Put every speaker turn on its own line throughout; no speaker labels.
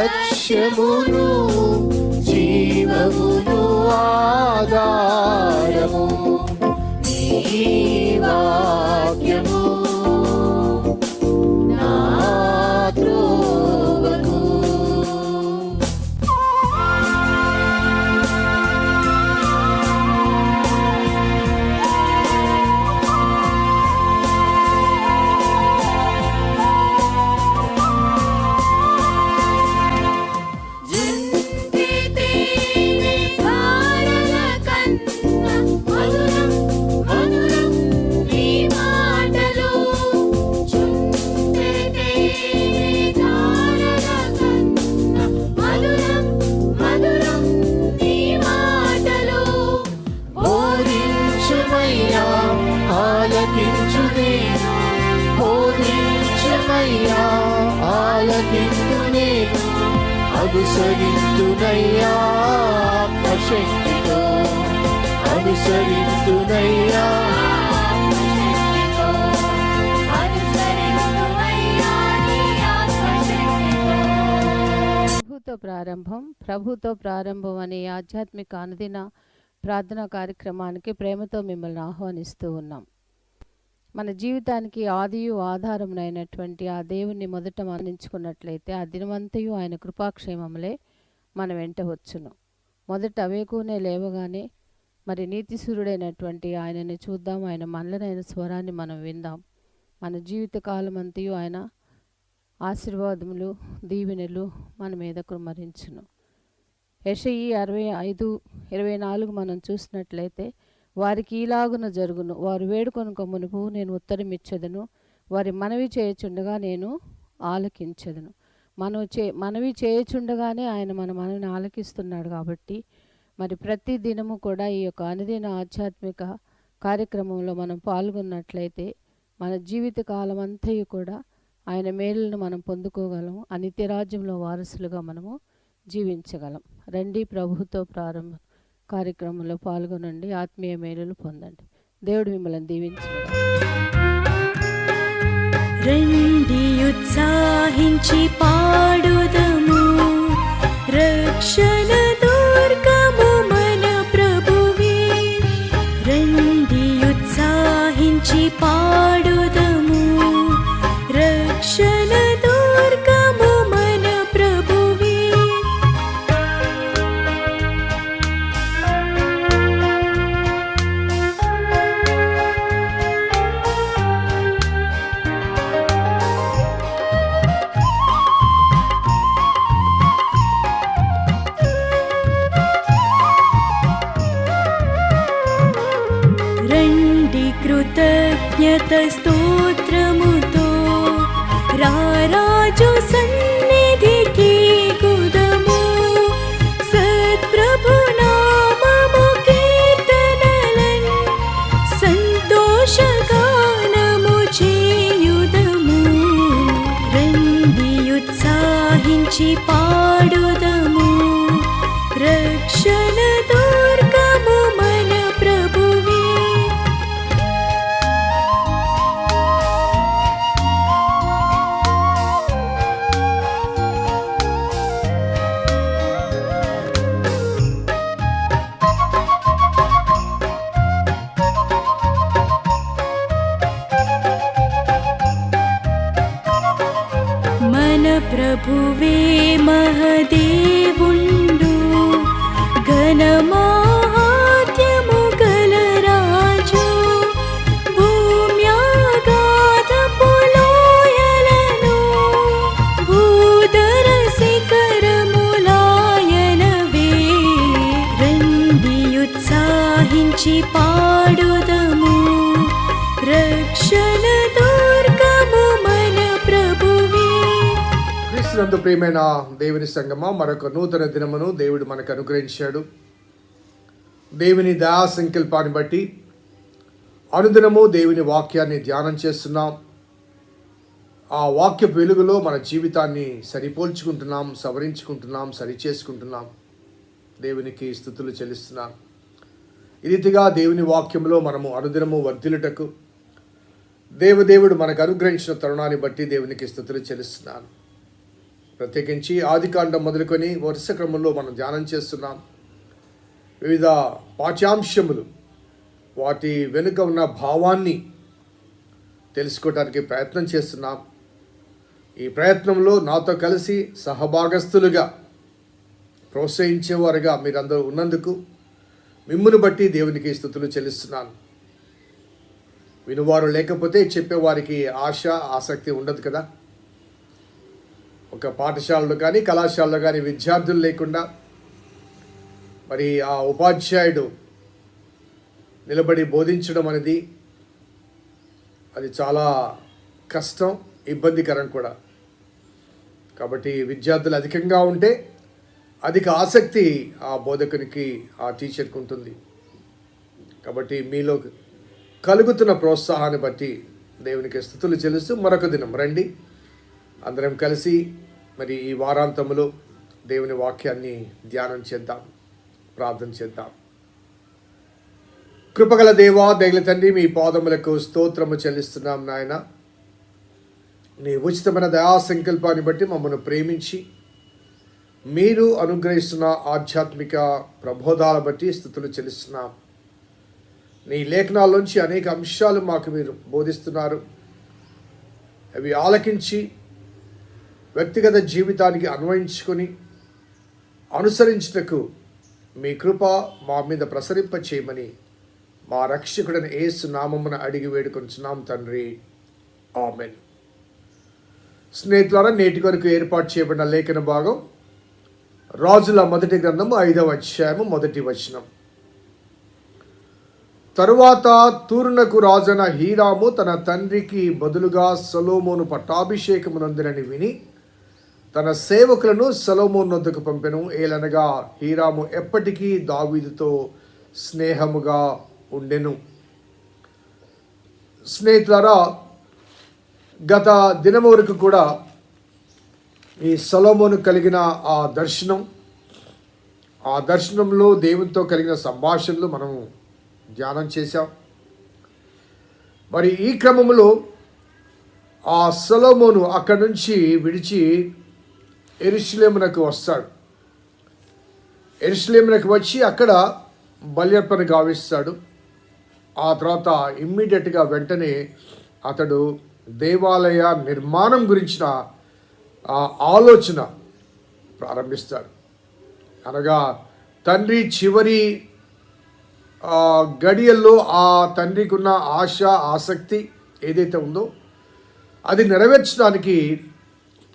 లక్ష్యమును జీవమును ఆధారము నీ వాక్యము నా త్రోవకు. అనుసరింతునయ్యా ఆత్మశక్తితో, అనుసరింతునయ్యా.
ప్రభుతో ప్రారంభం అనే ఆధ్యాత్మిక అనుదిన ప్రార్థనా కార్యక్రమానికి ప్రేమతో మిమ్మల్ని ఆహ్వానిస్తూ ఉన్నాం. మన జీవితానికి ఆదియు ఆధారమునైనటువంటి ఆ దేవుణ్ణి మొదట మరణించుకున్నట్లయితే ఆ దినమంతయు ఆయన కృపాక్షేమములే మన వెంట వచ్చును. మొదట వేకునే లేవగానే మరి నీతిసూరుడైనటువంటి ఆయనని చూద్దాం, ఆయన మనలనైన స్వరాన్ని మనం విందాం. మన జీవిత కాలం అంతయు ఆయన ఆశీర్వాదములు దీవెనలు మన మీద కుమ్మరించును. యెషయి 65:24 మనం చూసినట్లయితే, వారికి ఈలాగున జరుగును, వారు వేడుకొనుక మునుపు నేను ఉత్తరమిచ్చెదను, వారి మనవి చేయుచుండగా నేను ఆలకించెదను. మనవి చేయుచుండగానే ఆయన మన మనవిని ఆలకిస్తున్నాడు. కాబట్టి మరి ప్రతి దినము కూడా ఈ యొక్క అనుదిన ఆధ్యాత్మిక కార్యక్రమంలో మనం పాల్గొన్నట్లయితే మన జీవిత కాలం అంతయు కూడా ఆయన మేలులను మనం పొందుకోగలం, ఆ నిత్యరాజ్యంలో వారసులుగా మనము జీవించగలం. రండి, ప్రభుతో ప్రారంభం కార్యక్రమంలో పాల్గొనండి, ఆత్మీయ మేలులు పొందండి. దేవుడు మిమ్మల్ని దీవించును.
రండి ఉత్సాహించి పాడుదము, రక్షణ దుర్గము మన ప్రభువే. రండి ఉత్సాహించి పాడుదము, రక్షణ దుర్గము మన ప్రభువే. రండి కృతజ్ఞత స్తోత్రముతో రారాజు సన్నిధికి గుదము, సత్ప్రభు నామము కీర్తనలన్ సంతోషగానము చేయుదము. రండి ఉత్సాహించి పాడుదము, రక్షణ దుర్గము మన ప్రభువే. మన ప్రభువే మహదేవుండు, ఘనమాహాత్మ్యము గల రాజు. భూమ్యాగాధపు లోయలను భూధర శిఖరములాయనవే. రండి ఉత్సాహించి పాడుదము, రక్షణ దుర్గము మన ప్రభువే.
క్రీస్తునందు ప్రియమైన దేవుని సంగమా, మరొక నూతన దినమును దేవుడు మనకు అనుగ్రహించాడు. దేవుని దయా సంకల్పాన్ని బట్టి అనుదినము దేవుని వాక్యాన్ని ధ్యానం చేస్తున్నాం. ఆ వాక్య వెలుగులో మన జీవితాన్ని సరిపోల్చుకుంటున్నాం, సవరించుకుంటున్నాం, సరిచేసుకుంటున్నాం. దేవునికి స్తుతులు చెల్లిస్తున్నాం. ఈ రీతిగా దేవుని వాక్యంలో మనము అనుదినము వర్ధిల్లుటకు దేవదేవుడు మనకు అనుగ్రహించిన తరుణాన్ని బట్టి దేవునికి స్తుతులు చెల్లిస్తున్నాను. ప్రత్యేకించి ఆదికాండం మొదలుకొని వరుస క్రమంలో మనం ధ్యానం చేస్తున్నాం. వివిధ పాఠ్యాంశములు వాటి వెనుక ఉన్న భావాన్ని తెలుసుకోవడానికి ప్రయత్నం చేస్తున్నాం. ఈ ప్రయత్నంలో నాతో కలిసి సహభాగస్తులుగా ప్రోత్సహించేవారుగా మీరందరూ ఉన్నందుకు మిమ్మును బట్టి దేవునికి స్తుతులు చెల్లిస్తున్నాను. వినువారు లేకపోతే చెప్పేవారికి ఆశ ఆసక్తి ఉండదు కదా. ఒక పాఠశాలలో కానీ కళాశాలలో కానీ విద్యార్థులు లేకుండా మరి ఆ ఉపాధ్యాయుడు నిలబడి బోధించడం అనేది అది చాలా కష్టం, ఇబ్బందికరం కూడా. కాబట్టి విద్యార్థులు అధికంగా ఉంటే అధిక ఆసక్తి ఆ బోధకునికి, ఆ టీచర్కి ఉంటుంది. కాబట్టి మీలో కలుగుతున్న ప్రోత్సాహాన్ని బట్టి దేవునికి స్తుతులు చెల్లిస్తూ మరొక దినం రండి అందరం కలిసి మరి ఈ వారాంతములో దేవుని వాక్యాన్ని ధ్యానం చేద్దాం, ప్రార్థన చేద్దాం. కృపగల దేవా, దయగల తండ్రి, మీ పాదములకు స్తోత్రము చెల్లిస్తున్నాం నాయన. నీ ఉచితమైన దయా సంకల్పాన్ని బట్టి మమ్మల్ని ప్రేమించి మీరు అనుగ్రహిస్తున్న ఆధ్యాత్మిక ప్రబోధాల బట్టి స్తుతులు చెల్లిస్తున్నాం. నీ లేఖనాల్లోంచి అనేక అంశాలు మాకు మీరు బోధిస్తున్నారు. అవి ఆలకించి వ్యక్తిగత జీవితానికి అన్వయించుకొని అనుసరించుటకు మీ కృప మా మీద ప్రసరింప చేయమని మా రక్షకుడైన యేసు నామమున అడిగి వేడుకొంచున్నాం తండ్రి, ఆమెన్. స్నేహితులారా, నేటి వరకు ఏర్పాటు చేయబడిన లేఖన భాగం రాజుల మొదటి గ్రంథము 5వ అధ్యాయము 1వ వచనం. తరువాత తూరునకు రాజైన హీరాము తన తండ్రికి బదులుగా సొలొమోను పట్టాభిషేకమునందునని విని తన సేవకులను సొలొమోను వద్దకు పంపెను. ఏలనగా హీరాము ఎప్పటికీ దావీదుతో స్నేహముగా ఉండెను. స్నేహితులారా, గత దినం వరకు కూడా ఈ సొలొమోను కలిగిన ఆ దర్శనంలో దేవునితో కలిగిన సంభాషణలు మనం ధ్యానం చేశాం. మరి ఈ క్రమంలో ఆ సొలొమోను అక్కడి నుంచి విడిచి యెరూషలేమునకు వస్తాడు. యెరూషలేమునకు వచ్చి అక్కడ బల్యర్పణ గావిస్తాడు. ఆ తర్వాత ఇమ్మీడియట్గా వెంటనే అతడు దేవాలయ నిర్మాణం గురించిన ఆలోచన ప్రారంభిస్తాడు. అనగా తండ్రి చివరి గడియల్లో ఆ తండ్రికి ఉన్న ఆశ, ఆసక్తి ఏదైతే ఉందో అది నెరవేర్చడానికి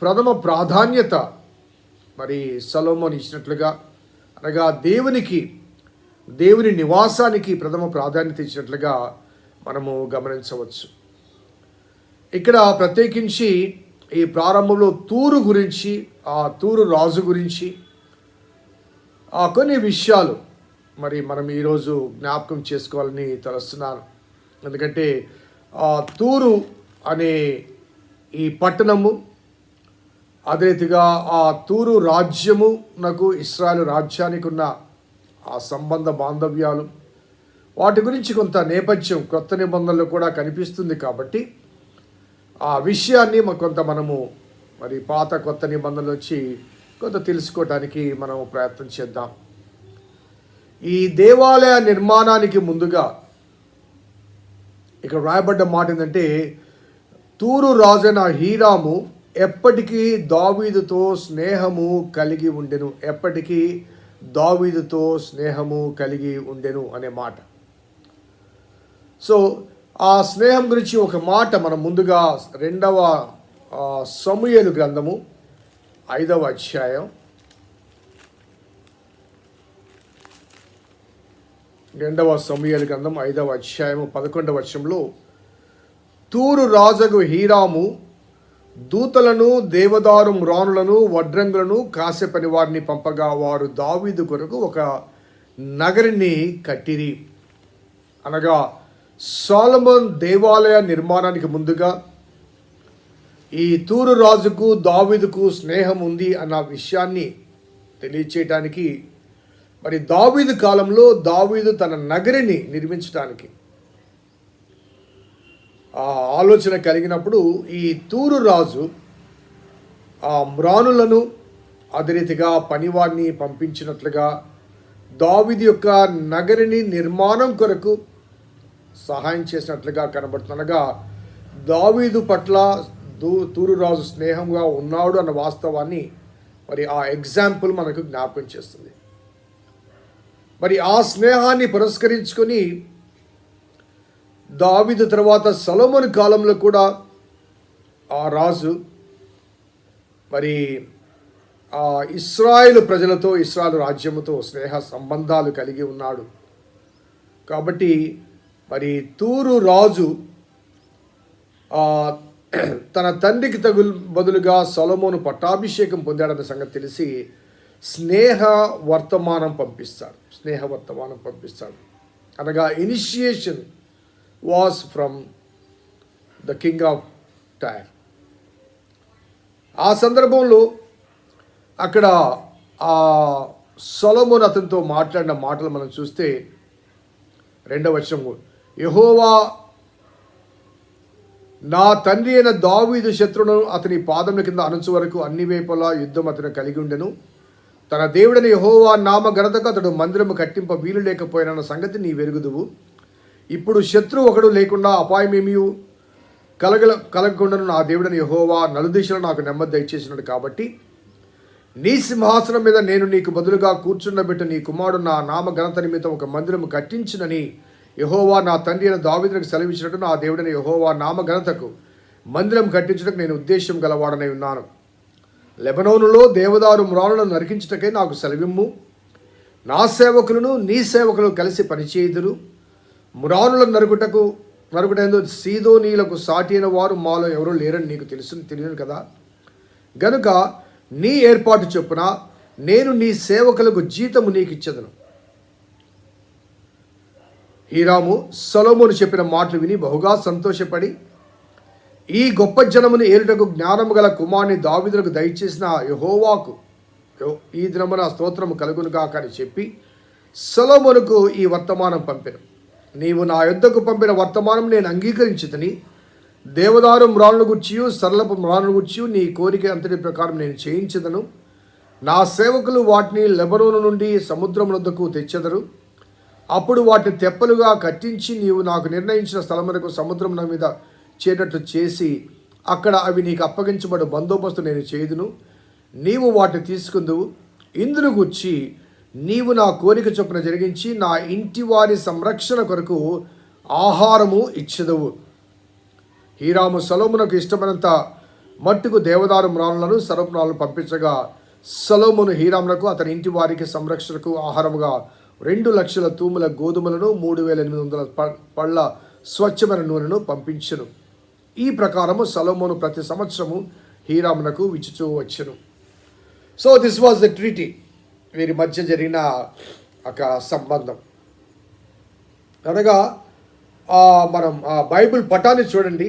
ప్రథమ ప్రాధాన్యత మరి సొలొమోను ఇచ్చినట్లుగా, అనగా దేవుని నివాసానికి ప్రథమ ప్రాధాన్యత ఇచ్చినట్లుగా మనము గమనించవచ్చు. ఇక్కడ ప్రత్యేకించి ఈ ప్రారంభంలో తూరు గురించి, ఆ తూరు రాజు గురించి కొన్ని విషయాలు మరి మనం ఈరోజు జ్ఞాపకం చేసుకోవాలని తలుస్తున్నాను. ఎందుకంటే తూరు అనే ఈ పట్టణము, అదే రీతిగా ఆ తూరు రాజ్యము నాకు ఇశ్రాయేలు రాజ్యానికి ఉన్న ఆ సంబంధ బాంధవ్యాలు, వాటి గురించి కొంత నేపథ్యం కొత్త నిబంధనలు కూడా కనిపిస్తుంది. కాబట్టి ఆ విషయాన్ని కొంత మనము మరి పాత కొత్త నిబంధనలు వచ్చి కొంత తెలుసుకోవడానికి మనం ప్రయత్నం చేద్దాం. ఈ దేవాలయ నిర్మాణానికి ముందుగా ఇక్కడ రాయబడ్డ మాట ఏంటంటే, తూరు రాజైన హీరాము ఎప్పటికీ దావీదుతో స్నేహము కలిగి ఉండెను. ఎప్పటికీ దావీదుతో స్నేహము కలిగి ఉండెను అనే మాట. సో ఆ స్నేహం గురించి ఒక మాట మనం ముందుగా 2వ సమూయేలు గ్రంథము 5వ అధ్యాయం 2వ సమూయేలు గ్రంథం 5వ అధ్యాయము 11వ వచనంలో, తూరు రాజగు హీరాము దూతలను, దేవదారు మ్రానులను, వడ్రంగులను, కాసెపని వారిని పంపగా వారు దావీదు కొరకు ఒక నగరిని కట్టిరి. అనగా సొలొమోన్ దేవాలయ నిర్మాణానికి ముందుగా ఈ తూరు రాజుకు దావీదుకు స్నేహం ఉంది అన్న విషయాన్ని తెలియచేయటానికి, మరి దావీదు కాలంలో దావీదు తన నగరిని నిర్మించడానికి ఆ ఆలోచన కలిగినప్పుడు ఈ తూరు రాజు మ్రానులను అదే రీతిగా పనివాడిని పంపించినట్లుగా దావీదు యొక్క నగరిని నిర్మాణం కొరకు సహాయం చేసినట్లుగా కనబడుతుండగా దావీదు పట్ల తూరు రాజు స్నేహంగా ఉన్నాడు అన్న వాస్తవాన్ని మరి ఆ ఎగ్జాంపుల్ మనకు జ్ఞాపకం చేస్తుంది. మరి ఆ స్నేహాన్ని పురస్కరించుకొని దావీదు తర్వాత సొలొమోను కాలంలో కూడా ఆ రాజు మరి ఆ ఇశ్రాయేలు ప్రజలతో, ఇశ్రాయేలు రాజ్యముతో స్నేహ సంబంధాలు కలిగి ఉన్నాడు. కాబట్టి మరి తూరు రాజు తన తండ్రికి బదులుగా సొలొమోను పట్టాభిషేకం పొందాడన్న సంగతి తెలిసి స్నేహ వర్తమానం పంపిస్తాడు. అనగా initiation was from the king of Tyre. ఆ సందర్భంలో అక్కడ ఆ సొలొమోను అతనితో మాట్లాడిన మాటలు మనం చూస్తే 2వ వచనం, యెహోవా నా తండ్రి అయిన దావీదు శత్రువును అతని పాదముల కింద అణచు వరకు అన్ని వైపులా యుద్ధం అతను కలిగి ఉండెను. తన దేవుడైన యెహోవా నామ ఘనతకు అతడు మందిరము కట్టింప వీలు లేకపోయిన సంగతి నీ వెరుగుదువు. ఇప్పుడు శత్రువు ఒకడు లేకుండా అపాయమేమీ కలగకుండాను నా దేవుడైన యెహోవా నలుదిశలో నాకు నెమ్మది దయచేసినాడు. కాబట్టి నీ సింహాసనం మీద నేను నీకు బదులుగా కూర్చుండబెట్టు నీ కుమారుడు నా నామ ఘనత నిమిత్తం ఒక మందిరము కట్టించునని యెహోవా నా తండ్రి అయిన దావీదునకు సెలవిచ్చినట్టు నా దేవుడైన యెహోవా నామ ఘనతకు మందిరం కట్టించుటకు నేను ఉద్దేశం గలవాడనై ఉన్నాను. లెబనోనులో దేవదారు మ్రానులను నరికించుటకై నాకు సెలవిమ్ము. నా సేవకులను నీ సేవకులు కలిసి పనిచేయుదురు. మ్రానులను నరుకుటందు సీదోనీలకు సాటి అయిన వారు మాలో ఎవరూ లేరని నీకు తెలియను కదా. గనుక నీ ఏర్పాటు చొప్పున నేను నీ సేవకులకు జీతము నీకు ఇచ్చెదను. హీరాము సొలొమోను చెప్పిన మాటలు విని బహుగా సంతోషపడి ఈ గొప్ప జనమును ఏలుటకు జ్ఞానము గల కుమారుని దావీదునకు దయచేసిన యెహోవాకు ఈ దినమున స్తోత్రము కలుగును గాక అని చెప్పి సొలొమోనుకు ఈ వర్తమానం పంపెను. నీవు నా యొద్దకు పంపిన వర్తమానం నేను అంగీకరించితిని. దేవదారు మ్రానుల గుర్చియు సరళపు మ్రానుల గుర్చియు నీ కోరిక అంతటి ప్రకారం నేను చేయించదను. నా సేవకులు వాటిని లెబనోను నుండి సముద్రం వద్దకు తెచ్చెదరు. అప్పుడు వాటిని తెప్పలుగా కట్టించి నీవు నాకు నిర్ణయించిన స్థలమునకు సముద్రం మీద చేరట్లు చేసి అక్కడ అవి నీకు అప్పగించబడు బందోబస్తు నేను చేయుదును. నీవు వాటిని తీసుకుందువు. ఇందును గూర్చి నీవు నా కోరిక చొప్పున జరిగించి నా ఇంటి వారి సంరక్షణ కొరకు ఆహారము ఇచ్చెదవు. హీరాము సొలొమోనుకు ఇష్టమైనంత మట్టుకు దేవదారు మ్రానులను సరపు మ్రానులను పంపించగా సొలొమోను హీరామునకు అతని ఇంటి వారికి సంరక్షణకు ఆహారముగా 2,00,000 తూముల గోధుమలను 3,800 పళ్ళ స్వచ్ఛమైన నూనెను పంపించెను. ఈ ప్రకారము సొలొమోను ప్రతి సంవత్సరము హీరామునకు ఇచ్చుచూ వచ్చెను. So this was the treaty, వీరి మధ్య జరిగిన ఒక సంబంధం. అనగా మనం బైబిల్ పటాన్ని చూడండి.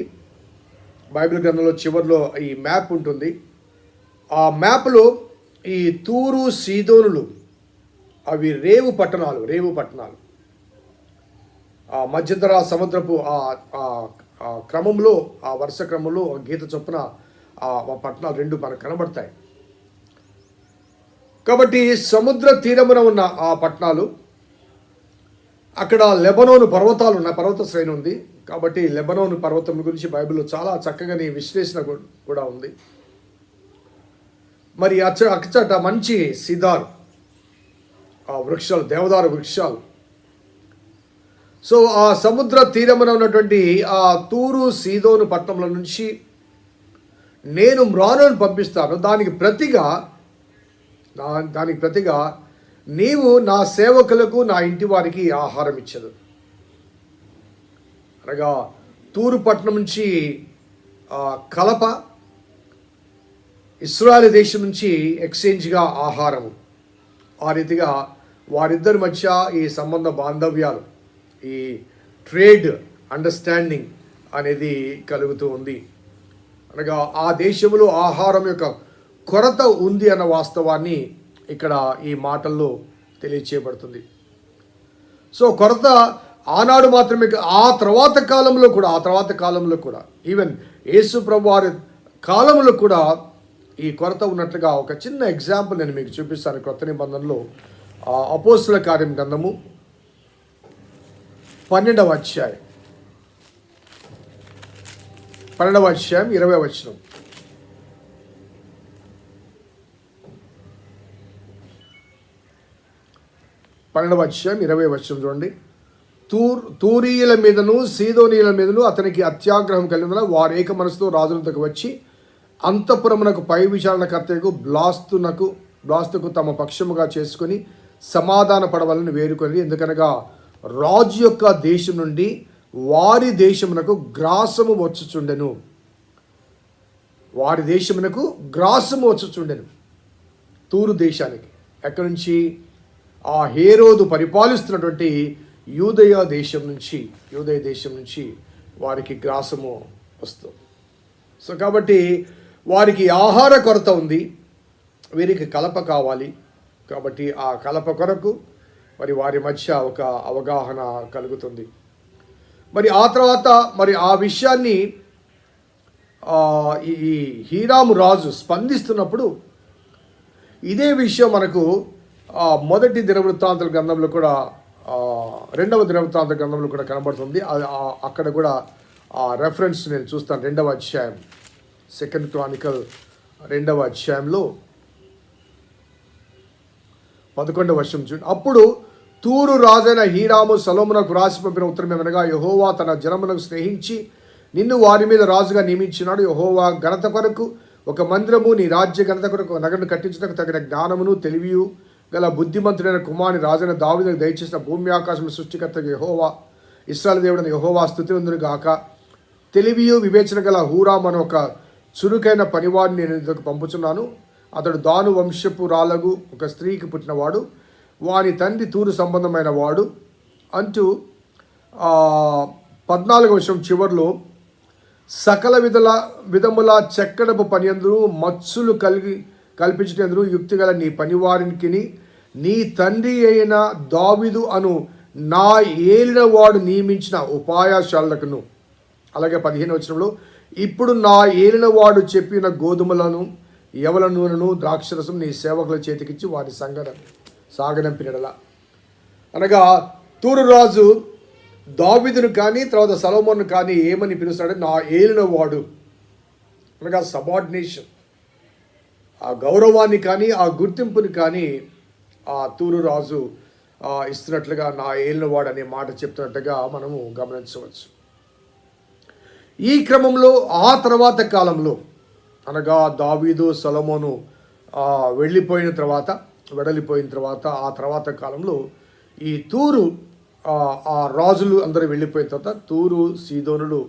బైబిల్ గ్రంథంలో చివరిలో ఈ మ్యాప్ ఉంటుంది. ఆ మ్యాప్లో ఈ తూరు సీదోనులు అవి రేవు పట్టణాలు ఆ మధ్యంతర సముద్రపు క్రమంలో, ఆ వరుస క్రమంలో గీత చొప్పున ఆ పట్టణాలు 2 మనకు కనబడతాయి. కాబట్టి సముద్ర తీరమున ఉన్న ఆ పట్టణాలు, అక్కడ లెబనోను పర్వతాలు ఉన్న పర్వత శ్రేణి ఉంది. కాబట్టి లెబనోను పర్వతం గురించి బైబిల్లో చాలా చక్కగాని విశ్లేషణ కూడా ఉంది. మరి అచ్చట మంచి సిదారు ఆ వృక్షాలు, దేవదారు వృక్షాలు. సో ఆ సముద్ర తీరమున ఉన్నటువంటి ఆ తూరు సీదోను పట్టణంలో నుంచి నేను మ్రానును పంపిస్తాను. దానికి ప్రతిగా నీవు నా సేవకులకు నా ఇంటి వారికి ఆహారం ఇచ్చదు. అనగా తూరు పట్టణం నుంచి కలప, ఇశ్రాయేలు దేశం నుంచి ఎక్స్చేంజ్గా ఆహారము. ఆ రీతిగా వారిద్దరి మధ్య ఈ సంబంధ బాంధవ్యాలు, ఈ ట్రేడ్ అండర్స్టాండింగ్ అనేది కలుగుతూ ఉంది. అనగా ఆ దేశంలో ఆహారం యొక్క కొరత ఉంది అన్న వాస్తవాన్ని ఇక్కడ ఈ మాటల్లో తెలియచేయబడుతుంది. సో కొరత ఆనాడు మాత్రమే, ఆ తర్వాత కాలంలో కూడా ఈవెన్ యేసు ప్రభు వారి కాలంలో కూడా ఈ కొరత ఉన్నట్లుగా ఒక చిన్న ఎగ్జాంపుల్ నేను మీకు చూపిస్తాను. కొత్త నిబంధనలో అపోస్తుల కార్యం గ్రంథము 12వ అధ్యాయం 20వ వచనం. అధ్యాయం 20వ వచనం చూడండి. తూరీయుల మీదను సీదోనీయుల మీదను అతనికి అత్యాగ్రహం కలిగిన వారు ఏక మనసుతో రాజులతో వచ్చి అంతఃపురమునకు పై విచారణకర్తకు బ్లాస్తుకు తమ పక్షముగా చేసుకొని సమాధాన పడవలను వేడుకొని, ఎందుకనగా రాజు యొక్క దేశం నుండి వారి దేశమునకు గ్రాసము వచ్చుచుండెను. తూరు దేశానికి ఎక్కడి నుంచి? ఆ హేరోదు పరిపాలిస్తున్నటువంటి యూదయ దేశం నుంచి వారికి గ్రాసము వస్తుంది. సో కాబట్టి వారికి ఆహార కొరత ఉంది, వీరికి కలప కావాలి. కాబట్టి ఆ కలప కొరకు మరి వారి మధ్య ఒక అవగాహన కలుగుతుంది. మరి ఆ తర్వాత మరి ఆ విషయాన్ని ఈ హీరాము రాజు స్పందిస్తున్నప్పుడు ఇదే విషయం మనకు మొదటి దినవృత్తాంతల గ్రంథంలో కూడా 2వ దినవృత్తాంత గ్రంథంలో కూడా కనబడుతుంది. అక్కడ కూడా ఆ రెఫరెన్స్ నేను చూస్తాను. 2వ అధ్యాయం 2 క్రానికల్ 2వ అధ్యాయంలో 11వ వచనం చూడండి. అప్పుడు తూరు రాజైన హీరాము సొలొమోనుకు రాసి పంపిన ఉత్తరం ఏమనగా, యెహోవా తన జనమునకు స్నేహించి నిన్ను వారి మీద రాజుగా నియమించినాడు. యెహోవా ఘనత కొరకు ఒక మందిరము, నీ రాజ్య ఘనత కొరకు ఒక నగరును కట్టించడానికి తగిన జ్ఞానమును తెలివియు గల బుద్ధిమంతుడైన కుమారుని రాజైన దావీదుకు దయచేసిన భూమి ఆకాశముల సృష్టికర్త యెహోవా ఇశ్రాయేలు దేవుడైన యెహోవా స్తుతివంతుని గాక. తెలివియు వివేచన గల హూరాము అనే ఒక చురుకైన పనివాడిని నేను ఇందుకు పంపుచున్నాను. అతడు దాను వంశపు రాలగు ఒక స్త్రీకి పుట్టినవాడు, వాని తండ్రి తూరు సంబంధమైన వాడు అంటూ 14వ వచనం చివరిలో సకల విధముల చెక్కడపు పనియందును మత్సులు కల్పించేందుకు యుక్తిగల నీ పనివారికి నీ తండ్రి అయిన దావీదు అను నా ఏలినవాడు నియమించిన ఉపాయశాలకును. అలాగే 15వ వచనంలో ఇప్పుడు నా ఏలినవాడు చెప్పిన గోధుమలను యవల నూనెను ద్రాక్షరసం నీ సేవకుల చేతికిచ్చి వారి సాగనంపినడలా. అనగా తూరు రాజు దావీదును కానీ తర్వాత సొలొమోనును కానీ ఏమని పిలుస్తాడు? నా ఏలినవాడు. అనగా సబార్డినేషన్, ఆ గౌరవాన్ని కానీ ఆ గుర్తింపుని కానీ ఆ తూరు రాజు ఇస్తున్నట్లుగా నా ఏలినవాడు అనే మాట చెప్తున్నట్టుగా మనము గమనించవచ్చు. ఈ క్రమంలో ఆ తర్వాత కాలంలో అనగా దావీదు సొలొమోను వెడలిపోయిన తర్వాత ఆ తర్వాత కాలంలో ఈ తూరు ఆ రాజులు అందరూ వెళ్ళిపోయిన తర్వాత తూరు సీదోనులు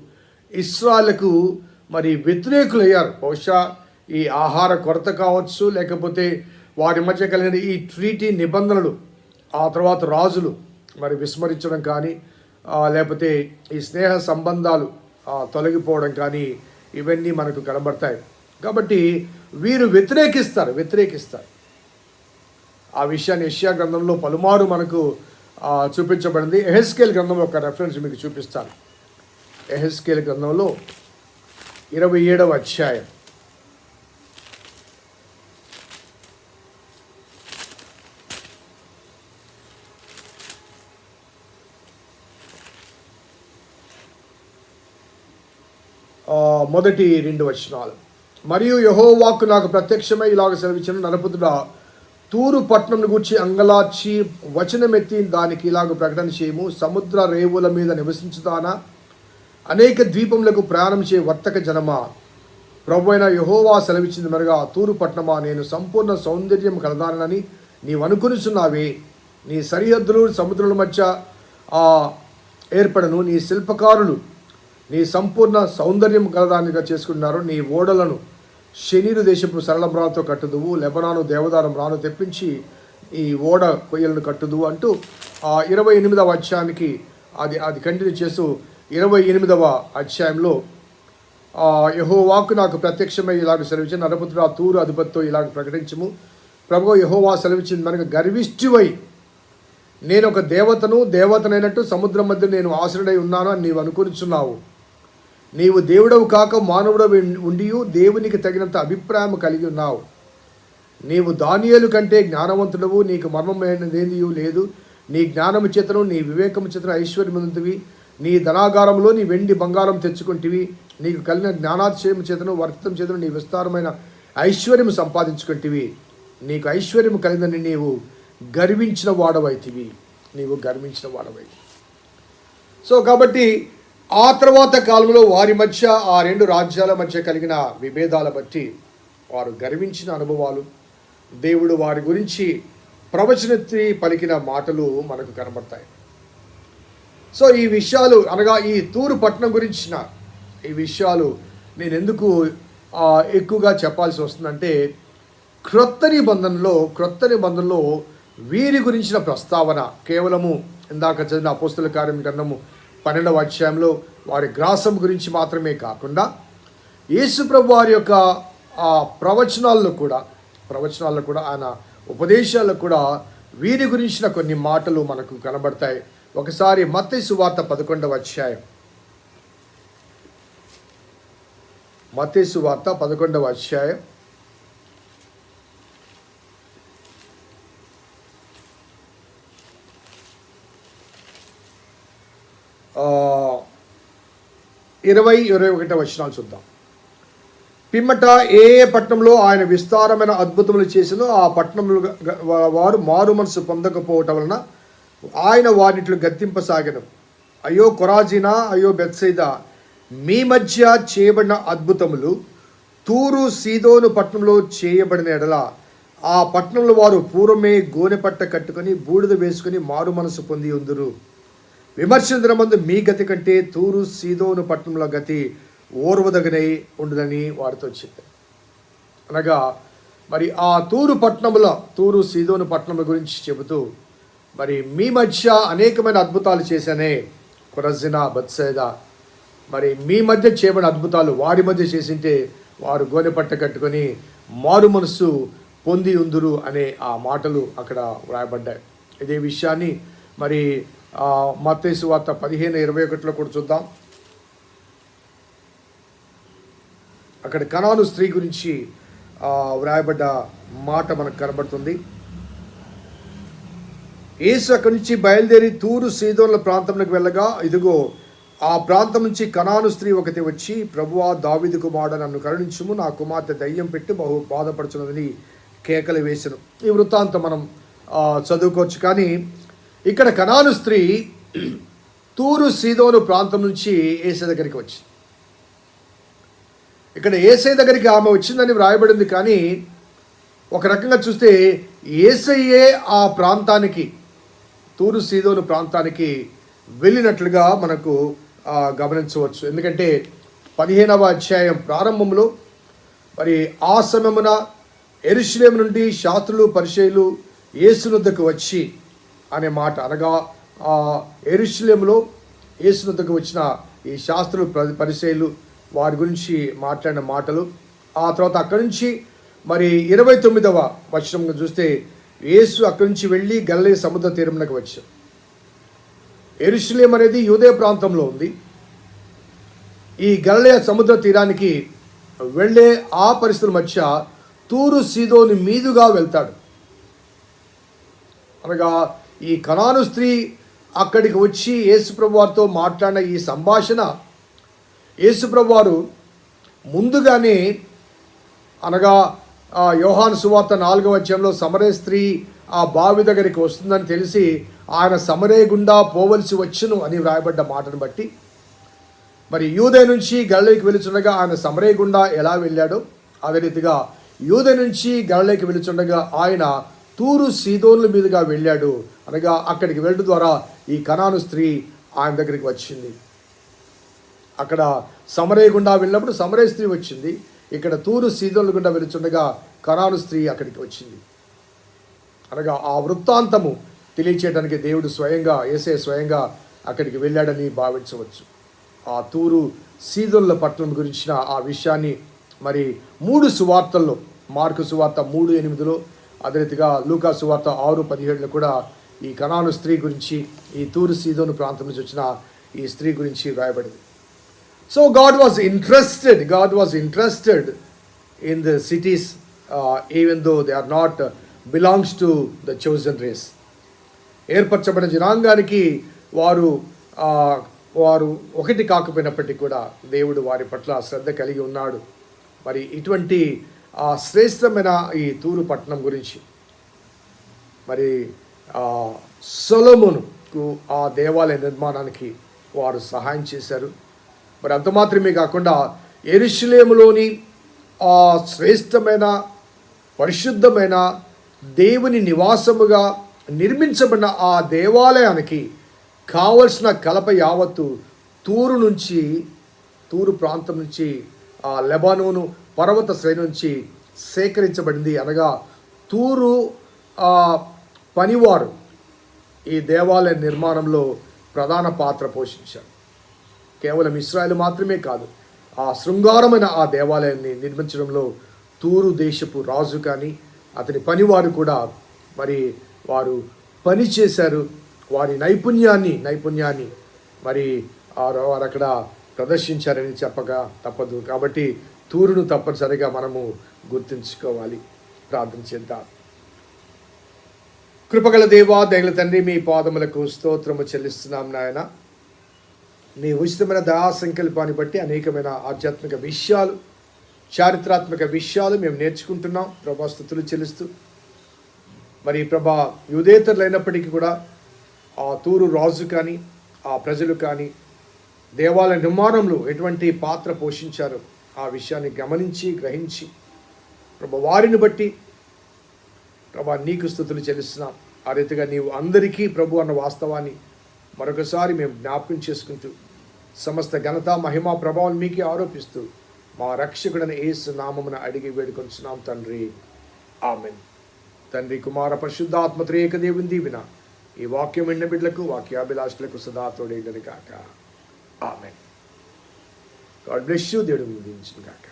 ఇశ్రాయేలుకు మరి వ్యతిరేకులయ్యారు. బహుశా ఈ ఆహార కొరత కావచ్చు, లేకపోతే వారి మధ్య కలిగిన ఈ ట్రీటీ నిబంధనలు ఆ తర్వాత రాజులు మరి విస్మరించడం కానీ, లేకపోతే ఈ స్నేహ సంబంధాలు తొలగిపోవడం కానీ ఇవన్నీ మనకు కనబడతాయి. కాబట్టి వీరు వ్యతిరేకిస్తారు. ఆ విషయాన్ని యెషయా గ్రంథంలో పలుమారు మనకు చూపించబడింది. యెహెజ్కేలు గ్రంథంలో ఒక రెఫరెన్స్ మీకు చూపిస్తాను. యెహెజ్కేలు గ్రంథంలో 27వ అధ్యాయం 1-2 వచనాలు. మరియు యెహోవాకు నాకు ప్రత్యక్షమై ఇలాగ సెలవిచ్చిన, నరపుత్రుడా, తూరు పట్టణం గూర్చి అంగలార్చి వచనమెత్తి దానికి ఇలాగ ప్రకటన చేయము. సముద్ర రేవుల మీద నివసించుతానా, అనేక ద్వీపములకు ప్రయాణం చే వర్తక జనమా, ప్రభువైన యెహోవా సెలవిచ్చింది మరగా, తూరు పట్టణమా, నేను సంపూర్ణ సౌందర్యం కలదానని నీవు అనుకునిచున్నావే. నీ సరిహద్దులు సముద్రుల మధ్య ఏర్పడను. నీ శిల్పకారులు నీ సంపూర్ణ సౌందర్యం కలదానిగా చేసుకున్నారు. నీ ఓడలను శనీరు దేశపు సరళం రాతో కట్టుదువు, లెబనాను దేవదారం రాను తెప్పించి ఈ ఓడ కొయ్యలను కట్టుదువు అంటూ 28వ అధ్యాయానికి అది కంటిన్యూ చేస్తూ 28వ అధ్యాయంలో యెహోవాకు నాకు ప్రత్యక్షమై ఇలాగ సెలవిచ్చిన, నరపుత్రుడా, తూరు అధిపతితో ఇలాగ ప్రకటించము. ప్రభువు యెహోవా సెలవిచ్చింది మనకు, గర్విష్ఠివై నేను ఒక దేవతనైనట్టు సముద్రం మధ్య నేను ఆశ్రయుడై ఉన్నాను అని నీవు అనుకునిచున్నావు. నీవు దేవుడవు కాక మానవుడవు ఉండి దేవునికి తగినంత అభిప్రాయం కలిగి ఉన్నావు. నీవు దానియేలు కంటే జ్ఞానవంతుడవు, నీకు మర్మమైనదేది లేదు. నీ జ్ఞానము చేతను నీ వివేకము చేతను ఐశ్వర్యమంతువి. నీ ధనాగారంలో నీ వెండి బంగారం తెచ్చుకుంటివి. నీకు కలిగిన జ్ఞానాతిశయము చేతను వర్తితం చేతను నీ విస్తారమైన ఐశ్వర్యము సంపాదించుకుంటివి. నీకు ఐశ్వర్యము కలిగిందని నీవు గర్వించిన వాడవైతివి. సో కాబట్టి ఆ తర్వాత కాలంలో వారి మధ్య, ఆ రెండు రాజ్యాల మధ్య కలిగిన విభేదాల బట్టి వారు గర్వించిన అనుభవాలు, దేవుడు వారి గురించి ప్రవచనెత్తి పలికిన మాటలు మనకు కనబడతాయి. సో ఈ విషయాలు అనగా ఈ తూరు పట్టణం గురించిన ఈ విషయాలు నేను ఎందుకు ఎక్కువగా చెప్పాల్సి వస్తుందంటే, క్రొత్త నిబంధనలో వీరి గురించిన ప్రస్తావన కేవలము ఇందాక చదివిన అపోస్తల కార్యం గ్రంథము 12వ అధ్యాయంలో వారి గ్రాసం గురించి మాత్రమే కాకుండా యేసుప్రభు వారి యొక్క ప్రవచనాల్లో కూడా ఆయన ఉపదేశాల్లో కూడా వీరి గురించిన కొన్ని మాటలు మనకు కనబడతాయి. ఒకసారి మత్తయి సువార్త 11వ అధ్యాయం, మత్తయి సువార్త 11వ అధ్యాయం 20-21 వచనాలు చూద్దాం. పిమ్మట ఏ పట్టణంలో ఆయన విస్తారమైన అద్భుతములు చేసినో ఆ పట్టణంలో వారు మారు మనసు పొందకపోవటం వలన ఆయన వారినిట్లు గద్దింపసాగను. అయ్యో కొరాజీనా, అయ్యో బెత్సైదా, మీ మధ్య చేయబడిన అద్భుతములు తూరు సీదోను పట్టణంలో చేయబడిన ఎడల ఆ పట్టణంలో వారు పూర్వమే గోనె పట్ట కట్టుకొని బూడిద వేసుకుని మారు మనసు పొంది ఉందురు. విమర్శించిన మందు మీ గతి కంటే తూరు సీదోను పట్టణంలో గతి ఓర్వదగనై ఉండుదని వారితో చెప్పారు. అనగా మరి ఆ తూరు సీదోను పట్టణముల గురించి చెబుతూ, మరి మీ మధ్య అనేకమైన అద్భుతాలు చేశానే కొరజినా, బత్సైదా, మరి మీ మధ్య చేయబడిన అద్భుతాలు వారి మధ్య చేసింటే వారు గోనె పట్ట కట్టుకొని మారు మనసు పొంది ఉందురు అనే ఆ మాటలు అక్కడ వ్రాయబడ్డాయి. ఇదే విషయాన్ని మరి మత్తయి సువార్త 15:21 కూడా చూద్దాం. అక్కడ కనాను స్త్రీ గురించి వ్రాయబడ్డ మాట మనకు కనబడుతుంది. యేసు అక్కడి నుంచి బయలుదేరి తూరు సీదోన్ల ప్రాంతంలోకి వెళ్ళగా, ఇదిగో ఆ ప్రాంతం నుంచి కనాను స్త్రీ ఒకటి వచ్చి, ప్రభువా దావీదు కుమారుడా, నన్ను కరుణించుము, నా కుమార్తె దయ్యం పెట్టి బహు బాధపడుచున్నదని కేకలు వేసెను. ఈ వృత్తాంతం మనం చదువుకోవచ్చు. కానీ ఇక్కడ కనాను స్త్రీ తూరు సీదోను ప్రాంతం నుంచి యేసయ్య దగ్గరికి వచ్చింది. ఇక్కడ యేసయ్య దగ్గరికి ఆమె వచ్చిందని వ్రాయబడింది. కానీ ఒక రకంగా చూస్తే యేసయ్యే ఆ ప్రాంతానికి, తూరు సీదోను ప్రాంతానికి వెళ్ళినట్లుగా మనకు గమనించవచ్చు. ఎందుకంటే 15వ అధ్యాయం ప్రారంభంలో మరి ఆ సమయమున యెరూషలేము నుండి శాస్త్రులు పరిసయ్యులు యేసు వద్దకు వచ్చి అనే మాట, అనగా యెరూషలేములో యేసు వద్దకు వచ్చిన ఈ శాస్త్రులు పరిసయ్యులు వారి గురించి మాట్లాడిన మాటలు. ఆ తర్వాత అక్కడి నుంచి మరి 29వ వచనం చూస్తే యేసు అక్కడి నుంచి వెళ్ళి గలిలయ సముద్ర తీరమునకు వచ్చారు. యెరూషలేము అనేది యూదయ ప్రాంతంలో ఉంది. ఈ గలిలయ సముద్ర తీరానికి వెళ్ళే ఆ పరిస్థితుల మధ్య తూరు సీదోను మీదుగా వెళ్తాడు. అనగా ఈ కనాను స్త్రీ అక్కడికి వచ్చి యేసుప్రభు వారితో మాట్లాడిన ఈ సంభాషణ యేసుప్రభు వారు ముందుగానే, అనగా యోహాను సువార్త 4వ అధ్యాయంలో సమరయ స్త్రీ ఆ బావి దగ్గరికి వస్తుందని తెలిసి ఆయన సమరయ గుండా పోవలసి వచ్చును అని వ్రాయబడ్డ మాటను బట్టి, మరి యూదయ నుంచి గలిలయకి వెళుచుండగా ఆయన సమరయ గుండా ఎలా వెళ్ళాడో అదే రీతిగా యూదయ నుంచి గలిలయకి వెళుచుండగా ఆయన తూరు సీదోన్ల మీదుగా వెళ్ళాడు. అనగా అక్కడికి వెళ్ళడం ద్వారా ఈ కనాను స్త్రీ ఆయన దగ్గరికి వచ్చింది. అక్కడ సమరయ గుండా వెళ్ళినప్పుడు సమరయ స్త్రీ వచ్చింది. ఇక్కడ తూరు సీదోన్ల గుండా వెళుచుండగా కనాను స్త్రీ అక్కడికి వచ్చింది. అనగా ఆ వృత్తాంతము తెలియచేయడానికి దేవుడు యేసయ్య స్వయంగా అక్కడికి వెళ్ళాడని భావించవచ్చు. ఆ తూరు సీదోన్ల పట్టణం గురించిన ఆ విషయాన్ని మరి 3 సువార్తల్లో, మార్కు సువార్త 3:8, అదే రీతిగా లూకా సువార్త 6:17 కూడా ఈ కనాను స్త్రీ గురించి, ఈ తూరు సీదోను ప్రాంతం నుంచి వచ్చిన ఈ స్త్రీ గురించి రాయబడింది. So God was interested in the cities, even though they are not belongs to the chosen race. ఏర్పరచబడిన జనాంగానికి వారు వారు ఒకటి కాకపోయినప్పటికీ కూడా దేవుడు వారి పట్ల శ్రద్ధ కలిగి ఉన్నాడు. మరి ఇటువంటి శ్రేష్టమైన ఈ తూరు పట్టణం గురించి మరి సొలొమోనుకు ఆ దేవాలయ నిర్మాణానికి వారు సహాయం చేశారు. మరి అంత మాత్రమే కాకుండా యెరూషలేములోని ఆ శ్రేష్టమైన పరిశుద్ధమైన దేవుని నివాసముగా నిర్మించబడిన ఆ దేవాలయానికి కావలసిన కలప యావత్తు తూరు ప్రాంతం నుంచి ఆ లెబానోను పర్వత శ్రేణి నుంచి సేకరించబడింది. అనగా తూరు పనివారు ఈ దేవాలయ నిర్మాణంలో ప్రధాన పాత్ర పోషించారు. కేవలం ఇశ్రాయేలు మాత్రమే కాదు, ఆ శృంగారమైన ఆ దేవాలయాన్ని నిర్మించడంలో తూరు దేశపు రాజు కానీ అతని పనివారు కూడా మరి వారు పని చేశారు. వారి నైపుణ్యాన్ని మరి వారు అక్కడ ప్రదర్శించారని చెప్పక తప్పదు. కాబట్టి తూరును తప్పనిసరిగా మనము గుర్తుంచుకోవాలి. ప్రార్థన చేద్దాం. కృపగల దేవా, దయగల తండ్రి, మీ పాదములకు స్తోత్రము చెల్లిస్తున్నాం నాయన. నీ ఉచితమైన దయా సంకల్పాన్ని బట్టి అనేకమైన ఆధ్యాత్మిక విషయాలు, చారిత్రాత్మక విషయాలు మేము నేర్చుకుంటున్నాం. ప్రభా, స్తుతులు చెల్లిస్తూ మరి ప్రభా, యూదేతరులైనప్పటికీ కూడా ఆ తూరు రాజు కానీ ఆ ప్రజలు కానీ దేవాలయ నిర్మాణంలో ఎటువంటి పాత్ర పోషించారో ఆ విషయాన్ని గమనించి గ్రహించి ప్రభా, వారిని బట్టి ప్రభా నీకు స్తుతులు చెల్లిస్తున్నాం. ఆ రీతిగా నీవు అందరికీ ప్రభు అన్న వాస్తవాన్ని మరొకసారి మేము జ్ఞాపకం చేసుకుంటూ సమస్త ఘనత మహిమ ప్రభావం మీకే ఆరోపిస్తూ మా రక్షకుడైన యేసు నామమున అడిగి వేడుకొంచున్నాం తండ్రి. ఆమెన్. తండ్రి, కుమార పరిశుద్ధాత్మ త్రియేక దేవుని దీవెన ఈ వాక్యం విన్న బిడ్డలకు, వాక్యాభిలాషులకు సదా తోడేయును గాక. ఆమెన్. God bless you. దేవుడు దీవించును గాక.